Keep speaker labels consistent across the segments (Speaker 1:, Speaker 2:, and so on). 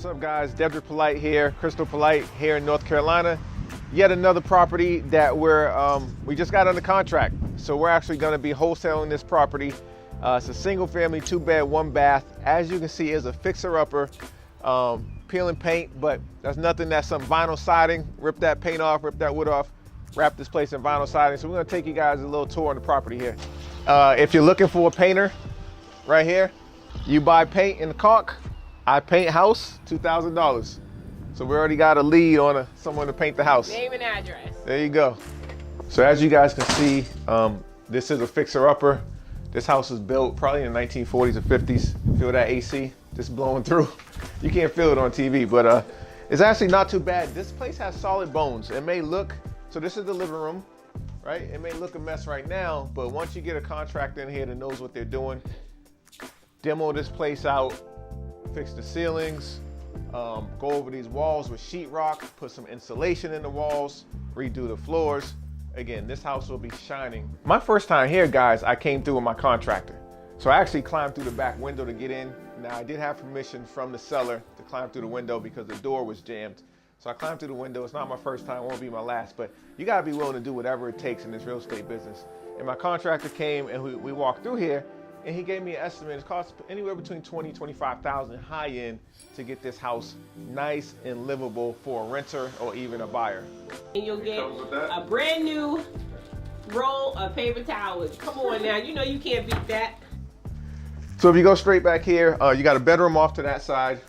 Speaker 1: What's up, guys? Dedric Polite here, Krystal Polite here in North Carolina. Yet another property that we just got under contract. So we're actually going to be wholesaling this property. It's a single family, 2-bed, 1-bath. As you can see, it's a fixer-upper, peeling paint, but there's nothing that's some vinyl siding. Rip that paint off, rip that wood off, wrap this place in vinyl siding. So we're going to take you guys a little tour on the property here. If you're looking for a painter, right here, you buy paint and caulk. I paint house, $2,000. So we already got a lead on someone to paint the house.
Speaker 2: Name and address.
Speaker 1: There you go. So as you guys can see, this is a fixer-upper. This house was built probably in the 1940s or 50s. Feel that AC just blowing through? You can't feel it on TV, but it's actually not too bad. This place has solid bones. It may look, so this is the living room, right? It may look a mess right now, but once you get a contractor in here that knows what they're doing, demo this place out, fix the ceilings, go over these walls with sheetrock, put some insulation in the walls, redo the floors. Again, this house will be shining. My first time here, guys, I came through with my contractor. So I actually climbed through the back window to get in. Now I did have permission from the seller to climb through the window because the door was jammed. So I climbed through the window. It's not my first time, it won't be my last, but you gotta be willing to do whatever it takes in this real estate business. And my contractor came and we walked through here, and he gave me an estimate. It costs anywhere between $20,000 to $25,000 high end to get this house nice and livable for a renter or even a buyer.
Speaker 2: And you'll get a brand new roll of paper towels. Come on now, you know you can't beat that.
Speaker 1: So if you go straight back here, you got a bedroom off to that side.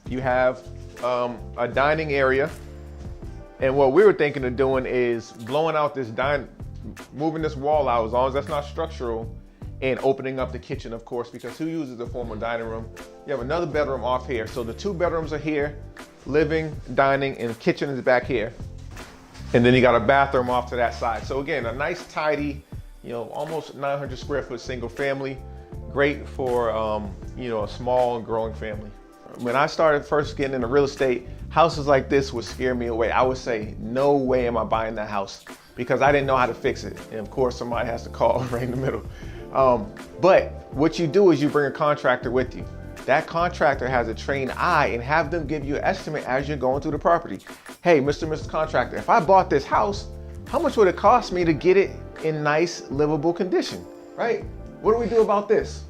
Speaker 1: You have a dining area. And what we were thinking of doing is blowing out this moving this wall out, as long as that's not structural, and opening up the kitchen, of course, because who uses the formal dining room? You have another bedroom off here. So the 2 bedrooms are here, living, dining, and kitchen is back here. And then you got a bathroom off to that side. So again, a nice, tidy, almost 900 square foot single family. Great for, a small and growing family. When I started first getting into real estate, houses like this would scare me away. I would say, no way am I buying that house, because I didn't know how to fix it. And of course, somebody has to call right in the middle. But what you do is you bring a contractor with you. That contractor has a trained eye and have them give you an estimate as you're going through the property. Hey, Mr. Contractor, if I bought this house, how much would it cost me to get it in nice, livable condition, right? What do we do about this?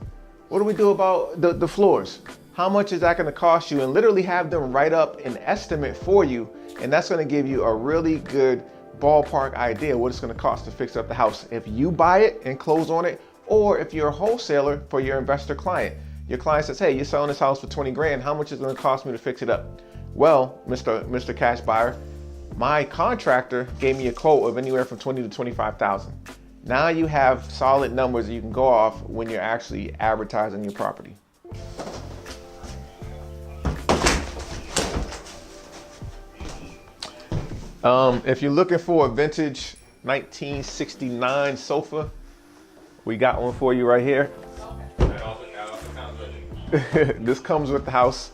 Speaker 1: What do we do about the floors? How much is that gonna cost you? And literally have them write up an estimate for you. And that's gonna give you a really good ballpark idea what it's gonna cost to fix up the house. If you buy it and close on it, or if you're a wholesaler for your investor client. Your client says, hey, you're selling this house for 20 grand. How much is it gonna cost me to fix it up? Well, Mr. Cash Buyer, my contractor gave me a quote of anywhere from 20 to 25,000. Now you have solid numbers that you can go off when you're actually advertising your property. If you're looking for a vintage 1969 sofa, we got one for you right here. This comes with the house.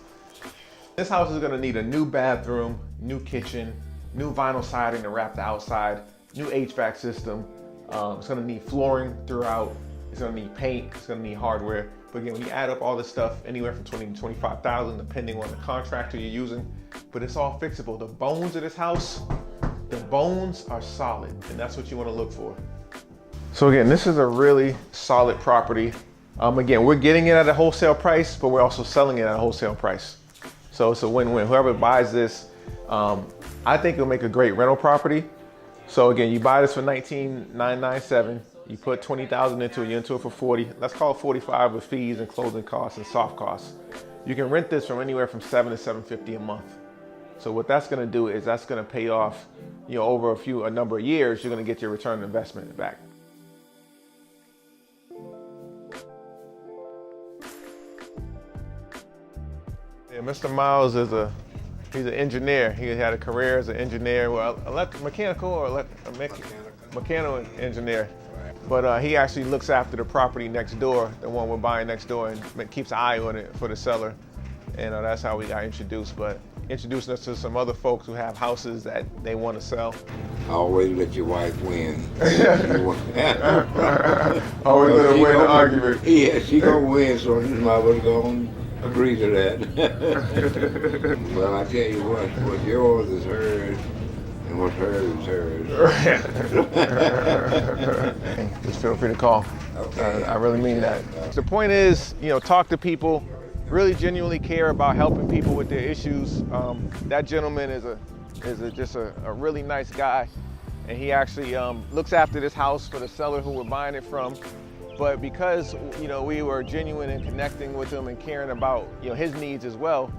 Speaker 1: This house is gonna need a new bathroom, new kitchen, new vinyl siding to wrap the outside, new HVAC system. It's gonna need flooring throughout. It's gonna need paint, it's gonna need hardware. But again, when you add up all this stuff, anywhere from 20 to 25,000, depending on the contractor you're using, but it's all fixable. The bones of this house, the bones are solid, and that's what you wanna look for. So again, this is a really solid property. Again, we're getting it at a wholesale price, but we're also selling it at a wholesale price. So it's a win-win. Whoever buys this, I think it'll make a great rental property. So again, you buy this for $19,997. You put $20,000 into it, you're into it for 40. Let's call it 45 with fees and closing costs and soft costs. You can rent this from anywhere from $700 to $750 a month. So what that's gonna do is that's gonna pay off, over a number of years, you're gonna get your return on investment back. Yeah, Mr. Miles he's an engineer. He had a career as an engineer, mechanical engineer. But he actually looks after the property next door, the one we're buying next door, and keeps an eye on it for the seller. And that's how we got introduced. But introducing us to some other folks who have houses that they want to sell.
Speaker 3: Always let your wife win.
Speaker 1: Always let her win the argument.
Speaker 3: Yeah, she gonna win, so you might as well go on agree to that. Well, I tell you what yours is hers, and what's hers is hers.
Speaker 1: Just feel free to call.
Speaker 3: Okay.
Speaker 1: I really mean that. The point is, talk to people, really genuinely care about helping people with their issues. That gentleman is just a really nice guy, and he actually looks after this house for the seller who we're buying it from. But because we were genuine in connecting with him and caring about his needs as well,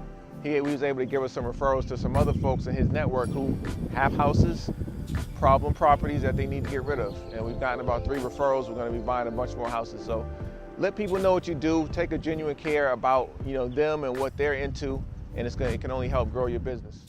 Speaker 1: he was able to give us some referrals to some other folks in his network who have houses, problem properties that they need to get rid of. And we've gotten about 3 referrals. We're going to be buying a bunch more houses. So let people know what you do. Take a genuine care about them and what they're into, and it can only help grow your business.